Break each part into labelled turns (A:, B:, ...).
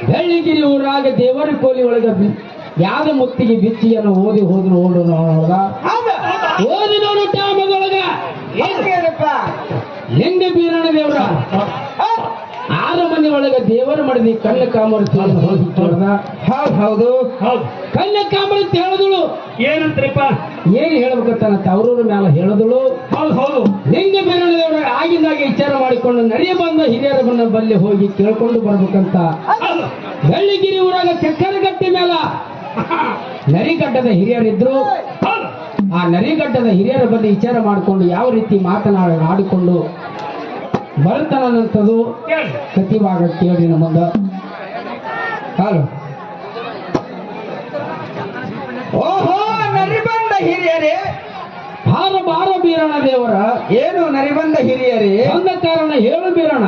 A: ಬೆಳ್ಳಿಗಿರಿ ಊರಾಗ ದೇವರ ಕೋಲಿ ಒಳಗ ಯಾವ್ದ ಮುತ್ತಿಗೆ ಬಿಚ್ಚಿಯನ್ನು ಓದಿ ಹೋದ್ರು ಓಡು ನೋಡ ಓದಿ ನೋಡು ಟಾಮದೊಳಗ ಲಿಂಗ ಬೀರಣ ದೇವರ 6 ಮನೆ ಒಳಗ ದೇವರ ಮಾಡಿದಿ ಕಣ್ಣ ಕಾಮರ್ ಹೋಗಿ ಕೇಳ್ದ. ಹೌದು ಕಣ್ಣ ಕಾಮರ್ ಅಂತ ಹೇಳಿದಳು.
B: ಏನಂತ್ರಿಪ್ಪ?
A: ಏನ್ ಹೇಳ್ಬೇಕಂತ ಅವ್ರವ್ರ ಮ್ಯಾಲ ಹೇಳಿದಳು.
B: ಹೌದು
A: ಲಿಂಗ ಬೀರಣ ದೇವರ ಆಗಿಂದಾಗೆ ವಿಚಾರ ಮಾಡಿಕೊಂಡು ನಡೆಯ ಬಂದ ಹಿರಿಯರ ಬನ್ನ ಬಲ್ಲಿ ಹೋಗಿ ಕೇಳ್ಕೊಂಡು ಬರ್ಬೇಕಂತ ಬೆಳ್ಳಿಗಿರಿ ಊರಾಗ ಚಕ್ಕರಗಟ್ಟಿ ಮೇಲ ನರಿಗಡ್ಡದ ಹಿರಿಯರಿದ್ರು. ಆ ನರಿಗಡ್ಡದ ಹಿರಿಯರ ಬಳಿ ವಿಚಾರ ಮಾಡಿಕೊಂಡು ಯಾವ ರೀತಿ ಆಡಿಕೊಂಡು ಬರ್ತಾನಂತದು ಕತಿಭಾಗ ಕೇಳಿ ನಮ್ಮಂದ. ಹಾಲು
C: ಓಹೋ, ನರಿಬಂದ ಹಿರಿಯರೇ,
A: ಬಾರ ಬೀರಣ ದೇವರ.
C: ಏನು ನರಿಬಂದ ಹಿರಿಯರೇ?
A: ಬಂದ ಕಾರಣ ಹೇಳು ಬೀರಣ.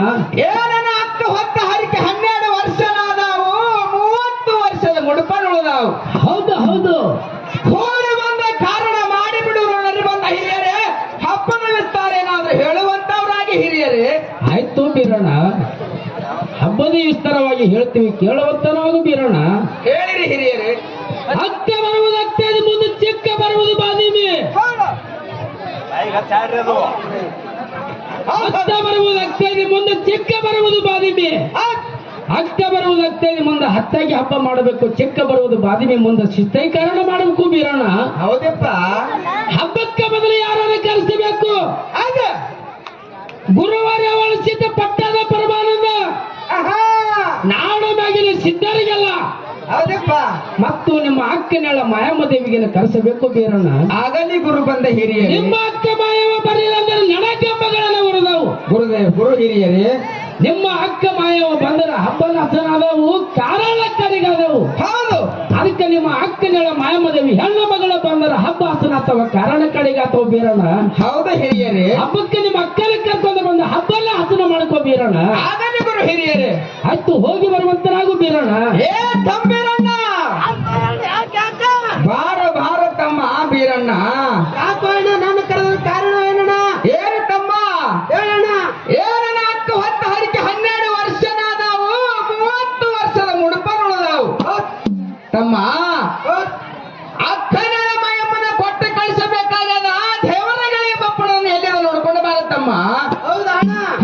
C: ಏನನ ಅಕ್ಕ ಹೊತ್ತ ಹರಿಕೆ 12 ವರ್ಷನಾದವು, 30 ವರ್ಷದ ಮುಡುಪನುಳಿದಾವು.
A: ಹೌದು
C: ಕೂಡಿ ಬಂದ ಕಾರಣ ಮಾಡಿಬಿಡುವರು ನರಿಬಂದ ಹಿರಿಯರೇ. ಹಬ್ಬದ ವಿಸ್ತಾರ ಏನಾದ್ರೂ ಹೇಳುವಂತವರಾಗಿ ಹಿರಿಯರೇ.
A: ಆಯ್ತು ಬೀರಣ, ಹಬ್ಬದ ವಿಸ್ತಾರವಾಗಿ ಹೇಳ್ತೀವಿ, ಕೇಳುವಂತನಾಗು ಬೀರಣ.
C: ಹೇಳಿರಿ ಹಿರಿಯರೇ.
A: ಅಕ್ಕ ಬರುವುದು ಅಕ್ಕದ ಮುಂದೆ ಚಿಕ್ಕ ಬರುವುದು ಬಾದಿಮೆ. ಅಕ್ಕ ಬರುವುದು ಅಕ್ಕದ ಮುಂದೆ ಚಿಕ್ಕ ಬರುವುದು ಬಾದಿಮೆ. ಅಕ್ಕ ಬರುವುದು ಅಕ್ಕದ ಮುಂದೆ ಹತ್ತಾಗಿ ಹಬ್ಬ ಮಾಡಬೇಕು, ಚಿಕ್ಕ ಬರುವುದು ಬಾದಿಮೆ ಮುಂದೆ ಶಿಸ್ತೈ ಕಾರಣ ಮಾಡಬೇಕು ಬೀರಣ.
C: ಹೌದಪ್ಪ.
A: ಹಬ್ಬಕ್ಕೆ ಮೊದಲು ಯಾರನ್ನು ಕರೆಸಬೇಕು?
C: ಆಗ
A: ಗುರುವಾರ ಅವಳಿಸಿದ್ದ ಪಟ್ಟದ ಪರಮಾನಂದ ನಾಡು ಮ್ಯಾಗಿನ ಸಿದ್ಧರಿಗೆಲ್ಲ.
C: ಹೌದಪ್ಪ.
A: ಮತ್ತು ನಿಮ್ಮ ಅಕ್ಕನೆಲ್ಲ ಮಾಯಮ್ಮ ದೇವಿಗೆ ಕರೆಸಬೇಕು ಬೀರಣ್ಣ.
C: ಆಗಲಿ ಗುರು ಬಂದ ಹಿರಿಯರೇ.
A: ನಿಮ್ಮ ಅಕ್ಕ ಮಾಯವ ಬರಲಿಲ್ಲ ಅಂದ್ರೆ ನಡಕಂಬಗಳನ್ನ ಉರಿದವು.
C: ಗುರು ಹಿರಿಯರೇ,
A: ನಿಮ್ಮ ಅಕ್ಕ ಮಾಯವ ಬಂದರೆ ಹಬ್ಬದ ಹಸನಾದವು, ಕಾರಣ ಕಡೆಗಾದವು.
C: ಹೌದು.
A: ಅದಕ್ಕೆ ನಿಮ್ಮ ಅಕ್ಕನೆಲ್ಲ ಮಾಯಮ್ಮ ದೇವಿ ಹೆಣ್ಣು ಮಗಳ ಬಂದರೆ ಹಬ್ಬ ಹಸನ ಅಥವಾ ಕಾರಣ ಕಡೆಗಾತವ ಬೀರಣ್ಣ.
C: ಹೌದು ಹಿರಿಯರೇ.
A: ಹಬ್ಬಕ್ಕೆ ನಿಮ್ಮ ಅಕ್ಕನ ಕರ್ಕೊಂಡು ಬಂದ ಹಬ್ಬಲ್ಲ ಹಸನ ಮಾಡ್ಕೋ ಬೀರಣ್ಣ.
C: ಆಗಲಿ ಗುರು ಹಿರಿಯರೇ.
A: ಆಯ್ತು, ಹೋಗಿ ಬರುವಂತನಾಗು ಬೀರಣ್ಣ.
C: ಏ ತಂಬೀರಣ್ಣ, ಬಾರ ತಮ್ಮ ಬೀರಣ್ಣ.
A: ನನ್ನ ಕರೆದ ಕಾರಣ ಏನಣ್ಣ?
C: ಏನು ತಮ್ಮ
A: ಹೇಳಣ್ಣ.
C: ಏನನ ಅಕ್ಕ ಹೊತ್ತ ಹರಿಕೆ 12 ವರ್ಷನಾದವು, 30 ವರ್ಷದ ಮುಡುಪನುಳಿದಾವು. ತಮ್ಮ, ಅಕ್ಕನ ಮಾಯಮ್ಮನ ಕೊಟ್ಟು ಕಳಿಸಬೇಕಾಗದ ದೇವರಗಳೇ ಬಪ್ಪಣವನ್ನು ಎಲ್ಲಿರೋ ನೋಡ್ಕೊಂಡು ಬಾರ ತಮ್ಮ.
A: ಹೌದಾ?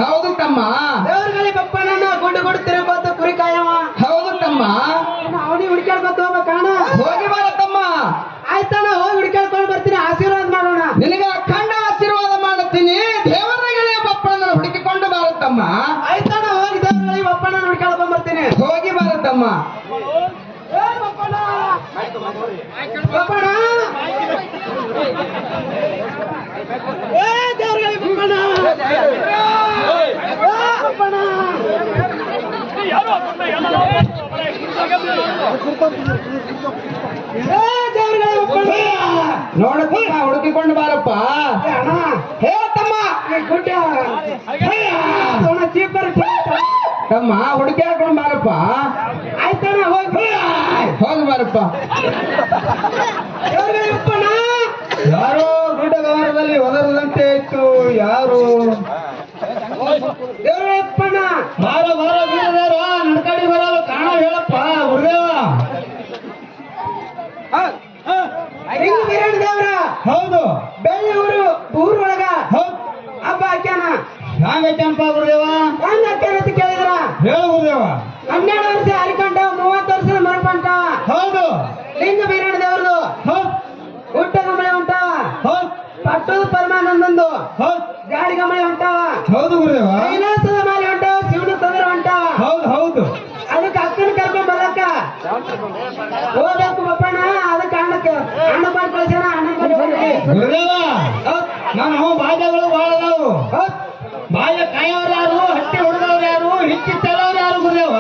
C: ಹೌದು ತಮ್ಮ.
A: ದೇವರುಗಳಿಗೆ ಬಪ್ಪಣ್ಣ ಗುಡ್ಡು ತಿರುಗೋತ ಕುರಿ ಕಾಯವ.
C: ಹೌದು ತಮ್ಮ.
A: ಅವನಿಗೆ ಹುಡುಕಾಡ್ಕೊತ ಹೋಗ್ಬೇಕಣ್ಣ.
C: ಹೋಗಿ ಬಾರ ತಮ್ಮ.
A: ಆಯ್ತಣ್ಣ, ಹೋಗಿ ಹುಡುಕಾಡ್ಕೊಂಡು ಬರ್ತೀನಿ, ಆಶೀರ್ವಾದ ಮಾಡೋಣ.
C: ನಿನಗೆ ಅಖಂಡ ಆಶೀರ್ವಾದ ಮಾಡುತ್ತೀನಿ. ದೇವರಗಳೇ ಬಪ್ಪಣನ ಹುಡುಕಿಕೊಂಡು ಬಾರ ತಮ್ಮ.
A: ಆಯ್ತಣ್ಣ, ಹೋಗಿ ದೇವರುಗಳಿಗೆ ಬಪ್ಪಣ್ಣ ಹುಡುಕಾಡ್ಕೊಂಡ್ ಬರ್ತೀನಿ.
C: ಹೋಗಿ ಬಾರ ತಮ್ಮ.
A: ಬಪ್ಪಣ್ಣ ದೇವರುಗಳಿಗೆ ಬಪ್ಪಣ್ಣ ಬಪ್ಪಣ್ಣ.
C: ನೋಡಪ್ಪ, ಹುಡುಕಿಕೊಂಡು ಬಾರಪ್ಪ. ಹೇ ತಮ್ಮ, ತಮ್ಮ ಹುಡುಕಿ ಹಾಕೊಂಡು ಬಾರಪ್ಪ.
A: ಆಯ್ತಣ್ಣ, ಹೋಗಿ
C: ಹೋಗಿ ಬಾರಪ್ಪ.
A: ದೇವರಪ್ಪನ
C: ಯಾರೋ ಗುಡ್ಡಗಾರದಲ್ಲಿ ಒದರದಂತೆ ಇತ್ತು. ಯಾರು
A: ದೇವರಪ್ಪನ
C: ಬಾರ ಬಾರ ಗುರುದೇವ್ರ ನಡ್ಕಡಿ ಬರಲು ಕಾರಣ ಹೇಳಪ್ಪ ಗುರುದೇವ.
A: ಹಿಂಗ್ ವೀರಣ್ಣ ದೇವ್ರ
C: ಹೌದು
A: ಬೆಳ್ಳಿ ಊರೊಳಗ
C: ಹೌದು
A: ಹಬ್ಬ ಹಾಕ್ಯಾನ.
C: ಹಂಗೈತನಪ್ಪ ಗುರುದೇವ.
A: ಹೆಂಗ್ ಹಾಕ್ಯಾನ ಅಂತ ಕೇಳಿದ್ರ
C: ಹೇಳು ಗುರುದೇವ.
A: 12 ವರ್ಷ ಹರಿಕೊಂಡ 30 ವರ್ಷದ ಮರುಪಂಟ
C: ಹೌದು
A: ಲಿಂಗ ವೀರಣ್ಣ ದೇವ್ರದು
C: ಹೌದು
A: ಹುಟ್ಟ ಗಮಳೆ ಉಂಟಾವ.
C: ಹೌದು
A: ಪಟ್ಟದ ಪರಮಾನಂದಂದು
C: ಹೌದು
A: ಗಾಡಿ ಗಮಳೆ ಉಂಟಾವ.
C: ಹೌದು ಗುರುದೇವ.
A: ಕೈಲಾಸದ ಮಾಲೆ ಉಂಟಾವ. ಶಿವನ ತೊಂದರೆ ಉಂಟಾವ.
C: ಹೌದು ಹೌದು
A: ಅದಕ್ಕೆ ಅಕ್ಕನ ಕರ್ಕೊಂಡ್ ಬರಕ ಹೋಗ್ಬೇಕು ಬಪ್ಪಣ್ಣ. ಅದಕ್ಕೆ ಅಣ್ಣ ಮಾಡಿ ಕಳ್ಸ್ಯಾನ. ಅಣ್ಣ ಮಾಡಿ
C: ಗುರುದೇವ ನಾನು ಬಾಲ್ಯಗಳು ಬಹಳ ಅದಾವು. ಬಾಲ್ಯ ಕಾಯೋರು ಯಾರು, ಹಟ್ಟಿ ಹೊಡೆದವ್ರು ಯಾರು, ಹಿಚ್ಚಿ ತಲವ್ರು ಯಾರು ಗುರುದೇವ.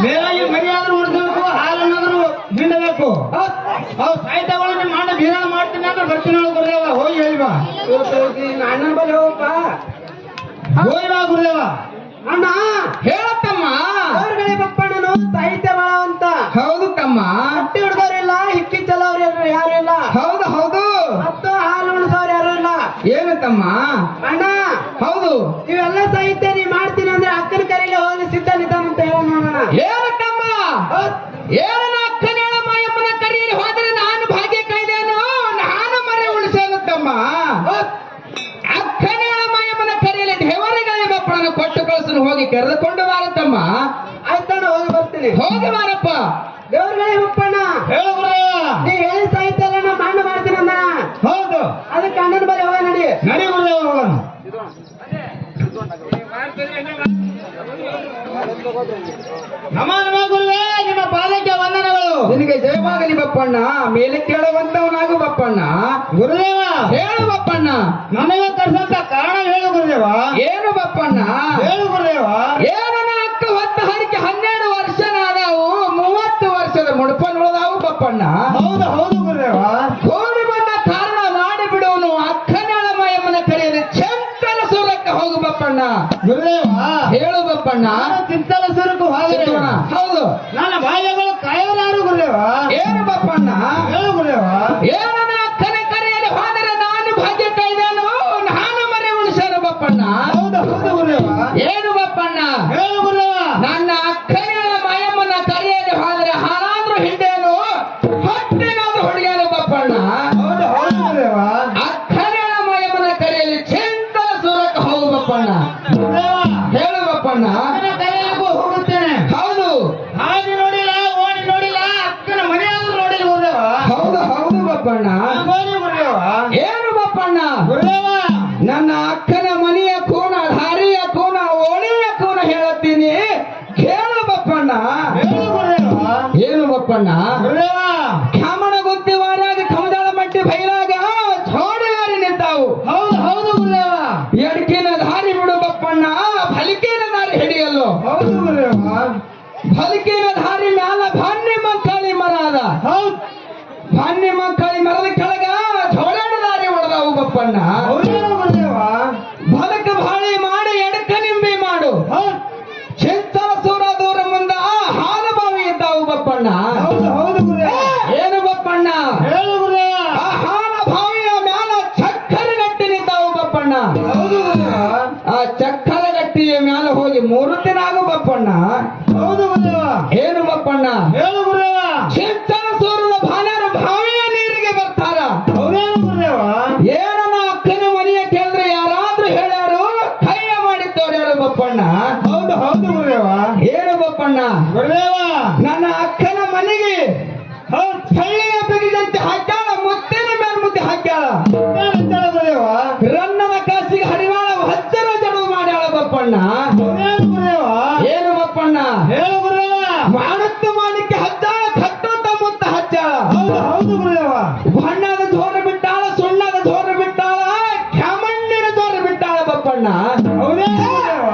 C: ಮೇಲಾಗಿ ಮರಿಯಾದ್ರೂ ಉಳಿದಬೇಕು, ಹಾಲನ್ನಾದ್ರೂ ಹಿಂಡಬೇಕು. ಅವ್ ಸಾಯ್ತಗಳು ನಿಮ್ಮ ಅಣ್ಣ ಬೀರಾಣ ಮಾಡ್ತೀನಿ ಅಂದ್ರೆ ಬರ್ತೀನಿ ಹೇಳು ಗುರುದೇವ. ಹೋಗಿ ಹೇಳಿ ಬಾ.
A: ಅಣ್ಣನ ಬಳಿ ಹೋಗಪ್ಪ.
C: ಹೋಗಿ ಬಾ ಗುರುದೇವ.
A: ಅಣ್ಣ
C: ಹೇಳತ್ತಮ್ಮ.
A: ಅವ್ರಗಳೇ ಬಪ್ಪಣ್ಣನು ಸಾಹಿತ್ಯ ಬಾಳ ಅಂತ.
C: ಹೌದು ತಮ್ಮ.
A: ಹಟ್ಟಿ ಹುಡುಗರಿಲ್ಲ, ಹಿಕ್ಕಿ ಚಲವ್ರು ಯಾರು ಇಲ್ಲ.
C: ಹೌದು ಹೌದು.
A: ಮತ್ತು ಹಾಲು ಉಳಿಸೋರು ಯಾರು ಇಲ್ಲ.
C: ಏನು ತಮ್ಮ.
A: ಅಣ್ಣ
C: ಹೌದು
A: ಇವೆಲ್ಲ ಸಾಹಿತ್ಯ ನೀ ಮಾಡ್ತೀನಿ ಅಂದ್ರೆ ಅಕ್ಕನ ಕರೆಯಲ್ಲಿ ಹೋಗಿ ಸಿದ್ಧ ನಿಧಾನ ಅಂತ ಹೇಳ ನೋಡೋಣ.
C: ಏನು ತಮ್ಮ. ಏನನ್ನ ಅಕ್ಕನೇಳ ಮಾಯಮ್ಮನ ಕರೆಯಲ್ಲಿ ಹೋದರೆ ನಾನು ಭಾಗ್ಯ ಕಾಯ್ದೇನು, ನಾನು ಮರೆ ಉಳಿಸೇನು ತಮ್ಮ. ಅಕ್ಕನೇಳ ಮಾಯಮ್ಮನ ಕರೆಯಲ್ಲಿ ದೇವರಿಗಳೇ ಬಪ್ಪಳನ್ನು ಕೊಟ್ಟು ಕಳಿಸಲು ಹೋಗಿ ಕರೆದುಕೊಂಡು ಬಾರತ್ತಮ್ಮ.
A: ಆಯ್ತಣ್ಣ ಹೋಗಿ ಬರ್ತೀನಿ.
C: ಹೋಗಿ ಬಾರಪ್ಪ.
A: ದೇವ್ರಗಳೇ ಬಪ್ಪಣ್ಣ
C: ಹೇಳು
A: ನೀ ಹೇಳಿ ಸಾಹಿತ್ಯ ಎಲ್ಲ ನಾ ಮಾಂಡ ಮಾಡ್ತೀನಿ ಅಂದ.
C: ಹೌದು
A: ಅದಕ್ಕೆ ಅಣ್ಣನ ಬಳಿ ಹೋಗ ನಡಿ.
C: ನಡಿ ಗುರುದೇವ ಹೋಗೋಣ. ನಮ ನಮ ಗುರುವೇ, ನಿಮ್ಮ ಪಾದಕ್ಕೆ ವಂದನಗಳು.
A: ನಿನಗೆ ಜಯವಾಗಲಿ ಬಪ್ಪಣ್ಣ. ಮೇಲೆ ಕೇಳುವಂತವನಾಗು ಬಪ್ಪಣ್ಣ.
C: ಗುರುದೇವ
A: ಹೇಳು ಬಪ್ಪಣ್ಣ.
C: ನನಗೆ ಕರೆಸಂತ ಕಾರಣ ಹೇಳು ಗುರುದೇವ.
A: ಏನು ಬಪ್ಪಣ್ಣ.
C: ಹೇಳು ಗುರುದೇವ.
A: ಏನನ ಅಕ್ಕ ಹೊತ್ತ ಹರಿಕೆ 12 ವರ್ಷನಾದವು, 30 ವರ್ಷದ ಮುಡುಪನುಳದಾವು ಬಪ್ಪಣ್ಣ.
C: ಹೌದು ಹೌದು ಗುರುದೇವ.
A: ಕೋಡಿ ಬಂದ ಕಾರಣ ಮಾಡಿಬಿಡುವನು ಅಕ್ಕನಾಳ ಮಾಯಮ್ಮನ ಕರೆಯಲ್ಲಿ ಚಂಚಲ ಸೂರಕ್ಕೆ ಹೋಗು ಬಪ್ಪಣ್ಣ.
C: ಗುರುದೇವ
A: ಹೇಳು ಬಪ್ಪಣ್ಣ.
C: ಚಿಂತಲ ಸುರಕು
A: ಚಿಂತವನ. ಹೌದು
C: ನನ್ನ ಬಾಲ್ಯಗಳು ಕಾಯೋರಾರು ಗುರುದೇವ.
A: ಏನು ಬಪ್ಪಣ್ಣ.
C: ಹೇಳು ಗುರುದೇವ.
A: ಏನನ ಅಕ್ಕನ ಕರೆಯಲ್ಲಿ ಹೋದರೆ ನಾನು ಭಾಗ್ಯ ಕಾಯ್ದೇನು, ನಾನು ಮರೆ ಉಳಿಸೇನು ಬಪ್ಪಣ್ಣ.
C: ಹೌದು ಹೌದು ಗುರುದೇವ.
A: ಏನು ಬಪ್ಪಣ್ಣ.
C: ಹೇಳು ಗುರುದೇವ.
A: ನನ್ನ ಅಕ್ಕನ ಮಾಯಮ್ಮನ ಕರೆಯಲ್ಲಿ ಹೋದರೆ ಹಾಲಾದ್ರೂ ಹಿಂಡೇನು, ಹೊಟ್ಟೆನಾದ್ರೂ ಹೊಡೆಯಲು ಬಪ್ಪಣ್ಣ.
C: ಹೌದು ಹೌದು ಗುರುದೇವ.
A: ಅಕ್ಕನ ಮಾಯಮ್ಮನ ಕರೆಯಲ್ಲಿ ಚಿಂತಲ ಸೂರಕ್ಕೆ ಹೋಗು ಬಪ್ಪಣ್ಣ.
C: ಗುರುದೇವ
A: ಹೇಳು ಬಪ್ಪಣ್ಣ.
C: ಅಕ್ಕನ ಕರೆಯಲಿಗೂ ಹೋಗುತ್ತೇನೆ.
A: ಹೌದು
C: ಹಾದಿ ನೋಡಿಲ್ಲ, ಓಣಿ ನೋಡಿಲ್ಲ, ಅಕ್ಕನ ಮನೆಯಾದ್ರೂ ನೋಡಿಲ್ಲ ಗುರುದೇವ.
A: ಹೌದು ಹೌದು ಬಪ್ಪಣ್ಣ.
C: ಹೋಗಿ ಗುರುದೇವ.
A: ಏನು ಬಪ್ಪಣ್ಣ.
C: ಗುರುದೇವ
A: ನನ್ನ ಅಕ್ಕನ ಮನೆಯ ಕೂನ, ಧಾರಿಯ ಕೂನ, ಓಣಿಯ ಕೂನ ಹೇಳುತ್ತೀನಿ ಕೇಳು ಬಪ್ಪಣ್ಣ.
C: ಹೇಳು ಗುರುದೇವ.
A: ಏನು ಬಪ್ಪಣ್ಣ.
C: ಗುರುದೇವ
A: ಕ್ಯಾಮಣ ಗುತ್ತಿವಾರಾಗ ಕಮದಾಳ ಮಟ್ಟಿ ಬೈಲಾಗ ಜೋಡಿಗಾರಿ ನಿಂತಾವು.
C: ಹೌದು ಹೌದು ಗುರುದೇವ.
A: ಎಡಕಿನ ದಾರಿ ಬಿಡು ಬಪ್ಪಣ್ಣ, ಫಲಿಕಿನ ದಾರಿ ಹಿಡಿಯಲು.
C: ಹೌದು ಗುರುದೇವ.
A: ಫಲಿಕಿನ ದಾರಿ ಮ್ಯಾಲ ಭಾನ್ಯ ಮಕ್ಕಳಿ ಮರ ಅದ.
C: ಹೌದು
A: ಭಾನ್ಯ ಮಕ್ಕಳಿ ಮರದ ಕೆಳಗ ಜೋಡಾಡ ದಾರಿ ಹೊಡೆದಾವು ಬಪ್ಪಣ್ಣ.
C: ಹೌದೇನು ಗುರುದೇವ.
A: ಬಲಕ ಬಾಳಿ ಮಾಡಿ ಎಡಕ ನಿಂಬೆ ಮಾಡು.
C: ಹೌದು
A: ಚಿಂತಲ ಸೂರ ದೂರ ಮುಂದ ಹಾಲು ಬಾವಿ ಇದ್ದಾವು ಬಪ್ಪಣ್ಣ.
C: ಹೌದು ಹೌದು ಗುರುದೇವ.
A: ಏನು ಬಪ್ಪಣ್ಣ.
C: ಹೇಳು ಗುರುದೇವ.
A: ಆ ಹಾಲ ಬಾವಿಯ ಮ್ಯಾಲ ಚಕ್ಕರ ಗಟ್ಟಿ ನಿಂತಾವು ಬಪ್ಪಣ್ಣ.
C: ಹೌದು ಗುರುದೇವ.
A: ಆ ಚಕ್ಕರ ಗಟ್ಟಿಯ ಮ್ಯಾಲ ಹೋಗಿ 3 ದಿನ ಆಗು ಬಪ್ಪಣ್ಣ.
C: ಹೌದು ಗುರುದೇವ.
A: ಏನು ಬಪ್ಪಣ್ಣ.
C: ಹೇಳು ಗುರುದೇವ.
A: ಚಿಂತಲ ಸೂರದ ಭಾನರು ಬಾವಿಯ ನೀರಿಗೆ ಬರ್ತಾರ.
C: ಹೌದೇನು ಗುರುದೇವ.
A: ಏನನ್ನ ಅಕ್ಕನ ಮನೆಯ ಕೇಳಿದ್ರೆ ಯಾರಾದ್ರೂ ಹೇಳ್ಯಾರು, ಕೈಯ ಮಾಡಿದ್ದವ್ರು ಯಾರು ಬಪ್ಪಣ್ಣ.
C: ಹೌದು ಹೌದು ಗುರುದೇವ.
A: ಏನು ಬಪ್ಪಣ್ಣ.
C: ಗುರುದೇವ
A: ನನ್ನ ಅಕ್ಕನ ಮನೆಗೆ
C: ಹೌದು
A: ಹಳ್ಳಿಯ ಬಿಗಿದಂತೆ ಹಾಕ್ಯಾಳ, ಮುತ್ತಿನ ಮೇಲೆ ಮುದ್ದೆ ಹಾಕ್ಯಾಳ.
C: ಅಂತೇಳ ಗುರುದೇವ.
A: ರನ್ನನ ಕಾಸಿಗೆ ಹರಿವಾಳ ಹಚ್ಚರ ಜಡವು ಮಾಡ್ಯಾಳ ಬಪ್ಪಣ್ಣ.
C: ಹೌದೇನು ಗುರುದೇವ.
A: ಏನು ಬಪ್ಪಣ್ಣ.
C: ಹೇಳು ಗುರುದೇವ.
A: ಮಾಡುತ್ತ ಮಾಡಲಿಕ್ಕೆ ಹಚ್ಚಾಳ, ಕಟ್ಟುತ್ತ ಮುತ್ತ ಹಚ್ಚಾಳ.
C: ಹೌದು ಹೌದು ಗುರುದೇವ.
A: ಬಣ್ಣದ ಜೋರ ಬಿಟ್ಟಾಳ, ಸುಣ್ಣದ ಜೋರ ಬಿಟ್ಟಾಳ, ಕ್ಯಾಮಣ್ಣಿನ ಜೋರ ಬಿಟ್ಟಾಳ ಬಪ್ಪಣ್ಣ.
C: ಹೌದೇನು ಗುರುದೇವ.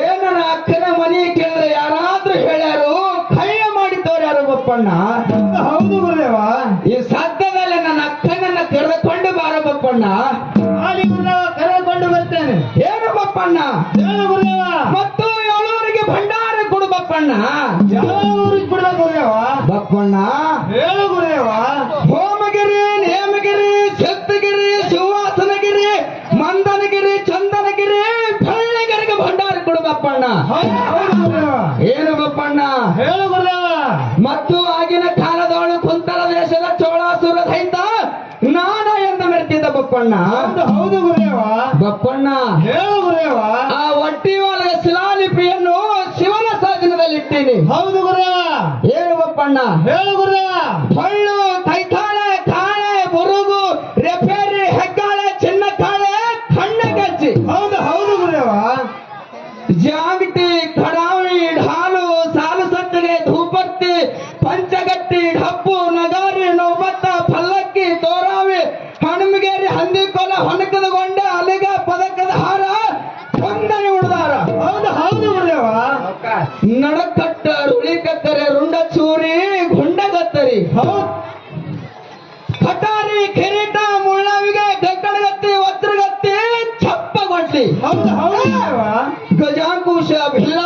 A: ಏನನ ಅಕ್ಕನ ಮನೆ ಕೇಳಿದ್ರೆ ಯಾರಾದ್ರೂ ಹೇಳ್ಯಾರು, ಕೈಯ ಮಾಡಿದ್ದವ್ರು ಯಾರು ಬಪ್ಪಣ್ಣ.
C: ಹೌದು ಗುರುದೇವ.
A: ಈ ಸದ್ಯದಲ್ಲಿ ನನ್ನ ಅಕ್ಕನನ್ನ ಕರೆದುಕೊಂಡು ಬಾರ ಬಪ್ಪಣ್ಣ.
C: ಹಾಲಿ ಗುರುದೇವ ಕರೆದುಕೊಂಡು ಬರ್ತೇನೆ.
A: ಏನು ಬಪ್ಪಣ್ಣ.
C: ಹೇಳು ಗುರುದೇವ.
A: ಮತ್ತು 7 ಊರಿಗೆ ಭಂಡಾರ ಕೊಡು ಬಪ್ಪಣ್ಣ.
C: ಯಾವ ಊರಿಗೆ ಬಿಡ್ಬೇಕು ಗುರುದೇವ.
A: ಬಪ್ಪಣ್ಣ
C: ಹೇಳು ಗುರುದೇವ.
A: ಹೋಮಗಿರಿ, ನೇಮಗಿರಿ, ಶಕ್ತಿಗಿರಿ, ಶಿವಾಸನಗಿರಿ, ಮಂದನಗಿರಿ, ಚಂದನಗಿರಿ, ಬೆಳ್ಳಗಿರಿಗೆ ಭಂಡಾರ ಕೊಡು ಬಪ್ಪಣ್ಣ.
C: ಹೌದು ಗುರುದೇವ.
A: ಏನು ಬಪ್ಪಣ್ಣ?
C: ಹೇಳು ಗುರುದೇವ.
A: ಮತ್ತು ಆಗಿನ ಕಾಲದವಳು ಕುಂತಲ ದೇಶದ ಚೋಳಾಸುರ ದೈತ ನಾನ ಎಂದು ಮೆರೆತಿದ್ದ ಬಪ್ಪಣ್ಣ.
C: ಹೌದು ಗುರುದೇವ.
A: ಬಪ್ಪಣ್ಣ
C: ಹೇಳು ಗುರುದೇವ.
A: ಆ ಒಟ್ಟಿವಾಲದ ಶಿಲಾಲಿಪಿಯನ್ನು ಶಿವನ ಸಾಧನದಲ್ಲಿಟ್ಟೀನಿ.
C: ಹೌದು ಗುರುದೇವ.
A: ಏನು ಬಪ್ಪಣ್ಣ?
C: ಹೇಳು ಗುರುದೇವ.
A: ಹೊಳ್ಳು, ಕೈತಾಳೆ, ಕಾಳೆ, ಬುರುಗು, ರೆಫೇರಿ, ಹೆಗ್ಗಾಳೆ, ಚಿನ್ನ ಕಾಳೆ, ಕಣ್ಣಗಚ್ಚಿ.
C: ಹೌದು ಹೌದು ಗುರುದೇವ.
A: ಜಾಗಟಿ, ಕಡಾವಳಿ, ಢಾಲು, ಸಾಲು ಸಟ್ಟಿಗೆ, ಧೂಪತ್ತಿ, ಪಂಚಗಟ್ಟಿ, ಡಪ್ಪು, ನಗಾರಿ, ನೌಬತ್ತ, ಪಲ್ಲಕ್ಕಿ, ತೋರಾವಿ, ಹಣಮಗೇರಿ, ಹಂದಿಕೋಲ, ಹೊನಕದ ಗೊಂಡೆ, ಅಲಿಗ, ಪದಕದ ಹಾರ, ಒಂದನೆ ಉಳ್ದಾರ.
C: ಹೌದು ಹೌದು ಗುರುದೇವ.
A: ನಡಕಟ್ಟ, ರುಳಿಕತ್ತರೆ, ರುಂಡ ಚೂರಿ, ಗುಂಡಗತ್ತರಿ,
C: ಹೌದು
A: ಕಟಾರಿ, ಕಿರೀಟ, ಮುಳ್ಳವಿಗೆ, ಗಕ್ಕಡಗತ್ತಿ, ವಜ್ರಗತ್ತಿ, ಚಪ್ಪಗೊಡ್ಲಿ,
C: ಹೌದು ಹೌದು ಗುರುದೇವ.
A: ಗಜಾಂಕುಶ, ಭಿಲ್ಲ